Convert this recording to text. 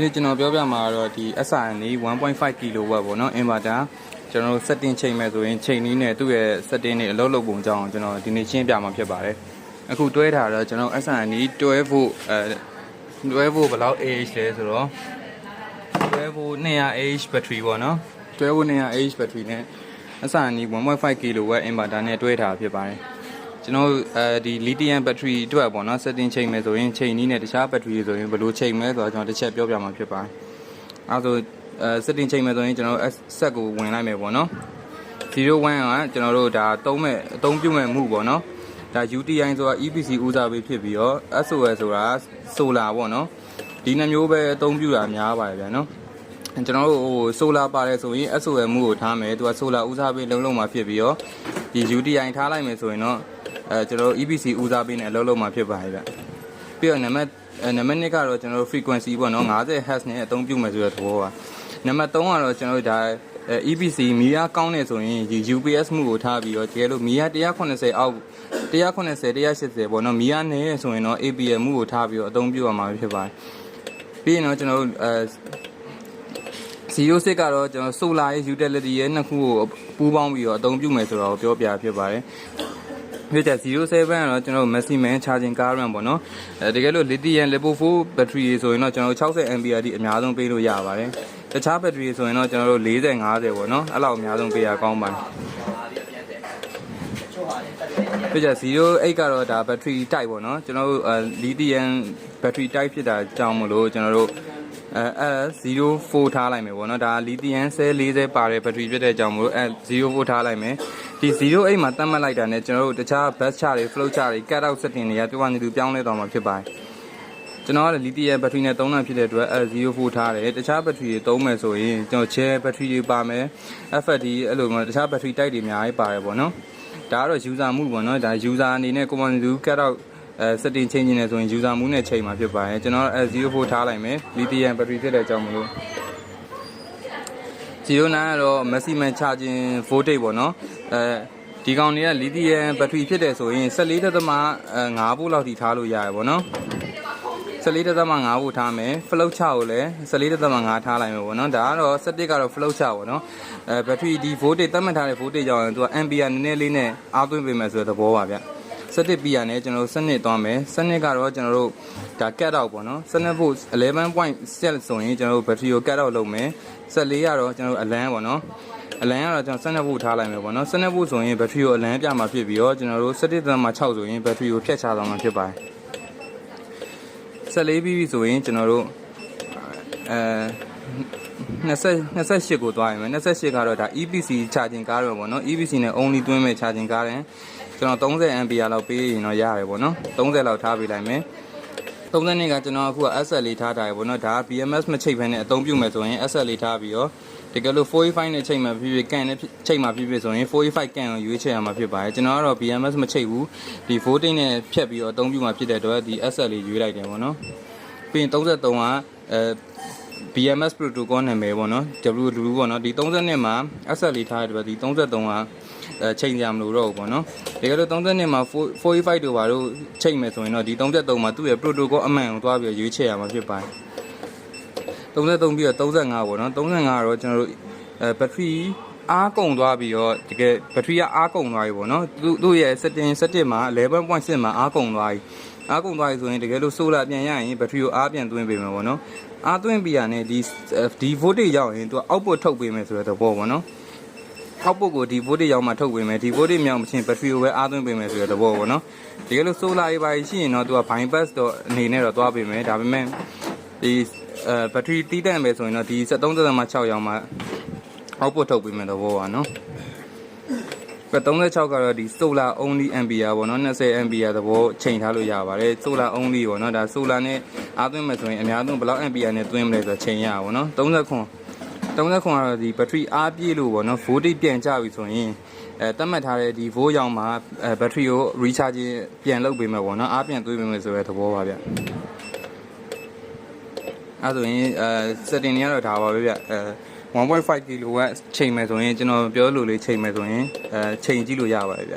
ဒီကျွန်တော်ပြောပြမှာတော့ဒီ SRN 1.5 kW ပေါ့နော် inverter ကျွန်တော်တို့ setting ချိန်မဲ့ဆိုရင်ချိန်နည်းနဲ့သူ့ရဲ့ setting တွေအလုပ်လုပ်ပုံကြောင်းကျွန်တော်ဒီနေ့ရှင်းပြမှာဖြစ်ပါတယ်အခုတွဲထားတော့ကျွန်တော် SRN 12 volt 12 volt ဘယ်လောက် AH လဲဆိုတော့12 volt 200 AH battery ပေါ့နော်12 volt 200 AH battery နဲ့ SRN 1.5 kW inverter နဲ့တွဲထားဖြစ်ပါတယ်ကျွန်တော်ဒီ lithium battery အတွက်ပေါ့နော် setting ချိန်မဲ့ဆိုရင်ချိန်နည်းနဲ့တခြား battery ဆိုရင်ဘယ်လိုချိန်မဲဆိုတော့ကျွန်တော်တစ်ချက်ပြောပြမှာဖြစ်ပါတယ်အဲဆိုsetting ချိန်မဲ့ဆိုရင်ကျွန်တော်ဆက်ကိုဝင်လိုက်မယ်ပေါ့နော်01ကကျွန်တော်တို့ဒါအသုံးပြုမဲ့မှုပေါ့နော်ဒါ UTI ဆိုတာ EPC ဦးစားပေးဖြစ်ပြီးတော့ SOS ဆိုတာ solar ပေါ့နော်ဒီနှမျိုးပဲအသုံးပြုတာများပါတယ်ဗျာနော်ကျွန်တော်တို့ဟို solar ပါတယ်ဆိုရင် SOS မှုကိုထားမယ်သူက solar ဦးစားပေးလုံးမှာဖြစ်ပြီးတော့ဒီ UTI ထားလိုက်မယ်ဆိုရင်တော့ကျွန်တော်တို့ EPC ဦးစားပေးနဲ့အလုပ်လုပ်မှာဖြစ်ပါတယ်ဗျပြီးတော့နံပါတ်2ကတော့ကျွန်တော်တို့ frequency ပေါ့နော် 50Hz နဲ့အသုံးပြုမယ်ဆိုတဲ့သဘောပါနံပါတ်3ကတော့ကျွန်တော်တို့ဒါEPC မီယာကောင်းနေဆိုရင်ဒီ UPS မှုကိုထားပြီးတော့တကယ်လို့မီယာ180အောက်180 180ပေါ့နော်မီယာနဲ့ဆိုရင်တော့ APM မှုကိုထားပြီးတော့အသုံးပြုရမှာဖြစ်ပါတယ်ပြီးရင်တော့ကျွန်တော်တို့06ကတော့ကျွန်တော် solar ရဲ့ utility ရဲ့နှစ်ခုကိုပူးပေါင်းပြီးတော့အသုံးပြုမယ်ဆိုတော့ပြောပြဖြစ်ပါတယ်ဖြစ်တဲ့07ကတော့ကျွန်တော် maximum charging current ပေါ့နော်တကယ်လို့ lithium lipo 4 battery ဆိုရင်တော့ကျွန်တော်60 ampere အထိအများဆုံးပေးလို့ရပါတယ်တခြား battery ဆိုရင်တော့ကျွန်တော်တို့40 50ပေါ့နော်အဲ့လောက်အများဆုံးပေးရကောင်းပါတယ်ဖြစ်တဲ့08ကတော့ဒါ battery type ပေါ့နော်ကျွန်တော်တို့lithium battery type ဖြစ်တာကြောင့်မလို့ကျွန်တော်တို့04ထားလိုက်မယ်ပေါ့နော်ဒါ lithium cell 40ပါတဲ့ battery ဖြစ်တဲ့ကြောင့်မလို့04ထားလိုက်မယ်ဒီ08မှာတတ်မှတ်လိုက်တာနဲ့ကျွန်တော်တို့တခြား bus chart တွေ flow chart တွေ cut out setting တွေကပြောင်းနေသူပြောင်းလဲသွားမှာဖြစ်ပါတယ်ကျွန်တော်က lithium battery နဲ့သုံးတာဖြစ်တဲ့အတွက်04ထားတယ်တခြား battery တွေသုံးမယ်ဆိုရင်ကျွန်တော် share battery တွေပါမယ် FFD အဲ့လိုမျိုးတခြား battery type တွေအများကြီးပါတယ်ပေါ့နော်ဒါကတော့ user မှုပေါ့နော်ဒါ user အနေနဲ့ command to cut out setting change နေဆိုရင် user မှုနဲ့ချိန်မှာဖြစ်ပါတယ်ကျွန်တော်04ထားလိုက်မယ် lithium battery ဖြစ်တဲ့အကြောင်းမလို့09ကတော့ maximum charging voltage ပေါ့နော်ဒီကောင်တွေက lithium battery ဖြစ်တယ်ဆိုရင် 14.5 volt လောက်ထိထားလို့ရတယ်ပေါ့နော်14.5 volt ထားမယ် flow chart ကိုလည်း 14.5 ထားလိုက်မယ်ပေါ့နော်ဒါကတော့17ကတော့ flow chart ပေါ့နော်battery ဒီ voltage သတ်မှတ်ထားတဲ့ voltage ကြောင့်သူက ampere နည်းနည်းလေးနဲ့အားသွင်းပေးမယ်ဆိုတဲ့သဘောပါဗျ17 PR နဲ့ကျွန်တော်တို့စနစ်သွားမယ်စနစ်ကတော့ကျွန်တော်တို့ဒါ cut out ပေါ့နော်12 volt 11.6 ဆိုရင်ကျွန်တော်တို့ battery ကို cut out လုပ်မယ်14ကတော့ကျွန်တော်တို့အလန်းပေါ့နော်အလန်းကတော့ကျွန်တော်12 volt ထားလိုက်မယ်ပေါ့နော်12 volt ဆိုရင် battery ကိုအလန်းပြမှာဖြစ်ပြီးတော့ကျွန်တော်တို့ 17.6 ဆိုရင် battery ကိုဖြတ်ချသွားမှာဖြစ်ပါတယ်14 BB ဆိုရင်ကျွန်တော်တို့28ကိုသွားရမယ်28ကတော့ဒါ EPC charging ကားတော့ပေါ့နော် EPC နဲ့ only သွင်းမဲ့ charging ကားတယ်ကျွန်တော်30 ampere လောက်ပေးရင်တော့ရတယ်ပေါ့နော်30လောက်ထားပေးလိုက်မယ်32ကကျွန်တော်အခုက SL လေးထားထားရပေါ့နော်ဒါ BMS မချိတ်ဘဲနဲ့အသုံးပြုမယ်ဆိုရင် SL လေးထားပြီးတော့တကယ်လို့45နဲ့ချိန်မှာဖြစ်ဖြစ်ကန်နဲ့ချိန်မှာဖြစ်ဖြစ်ဆိုရင်45ကန်ကိုရွေးချယ်ရမှာဖြစ်ပါတယ်ကျွန်တော်ကတော့ BMS မချိတ်ဘူးဒီ voltage နဲ့ဖြတ်ပြီးတော့အသုံးပြုမှာဖြစ်တဲ့အတွက်ဒီ SL လေးရွေးလိုက်တယ်ပေါ့နော်ပြီးရင်33ကBMS protocol နာမည်ပေါ့နော် WLU ပေါ့နော်ဒီ32မှာ SL လေးထားတဲ့အတွက်ဒီ33ကချိန်ကြမလို့တော့ဘူးပေါ့နော်တကယ်လို့32မှာ45တို့ပါတော့ချိန်မယ်ဆိုရင်တော့ဒီ33မှာသူ့ရဲ့ protocol အမှန်ကိုသွားပြီးရွေးချယ်ရမှာဖြစ်ပါတယ်33ပြီးတော့35ပေါ့နော်35ကတော့ကျွန်တော်တို့battery အားကုန်သွားပြီးတော့တကယ် battery ကအားကုန်သွားပြီပေါ့နော်သူ့ရဲ့ setting မှာ 11.6 မှာအားကုန်သွားပြီဆိုရင်တကယ်လို့ solar ပြန်ရရင် battery ကိုအားပြန်သွင်းပေးမယ်ပေါ့နော်အားသွင်းပြရနဲ့ဒီ voltage ရောက်ရင်သူက output ထုတ်ပေးမယ်ဆိုတဲ့သဘောပေါ့နော်output ကိုဒီ voltage ရောက်မှထုတ်ပေးမယ်ဒီ voltage မြောက်မချင်း battery ကိုပဲအားသွင်းပေးမယ်ဆိုတဲ့သဘောပေါ့နော်တကယ်လို့ solar ရေးပါရှိရင်တော့သူက bypass တော့အနေနဲ့တော့သွားပေးမယ်ဒါပေမဲ့ဒီ battery တီးတန့်ပဲဆိုရင်တော့ဒီ 73.6 ရောက်မှ output ထုတ်ပေးမယ်သဘောပါနော်36ကတော့ဒီ solar only ampere ပေါ့နော်20 ampere သဘောချိန်ထားလို့ရပါတယ် solar only ပေါ့နော်ဒါ solar နဲ့အားသွင်းမယ်ဆိုရင်အများဆုံးဘယ်လောက် ampere နဲ့သွင်းမလဲဆိုတော့ချိန်ရပါပေါ့နော်39ကတော့ဒီ battery အားပြည့်လို့ပေါ့နော် voltage ပြန်ကျပြီဆိုရင်တတ်မှတ်ထားတဲ့ဒီ volt ရောက်မှာbattery ကို recharge ပြန်လုပ်ပေးမယ်ပေါ့နော်အားပြန်သွင်းပေးမယ်ဆိုတဲ့သဘောပါဗျအဲ့ဆိုရင်setting တွေကတော့ဒါပါပဲဗျ1.5 kW ချိန်မယ်ဆိုရင်ကျွန်တော်ပြောလို့လေးချိန်မယ်ဆိုရင်ချိန်ကြည့်လို့ရပါတယ်ဗျ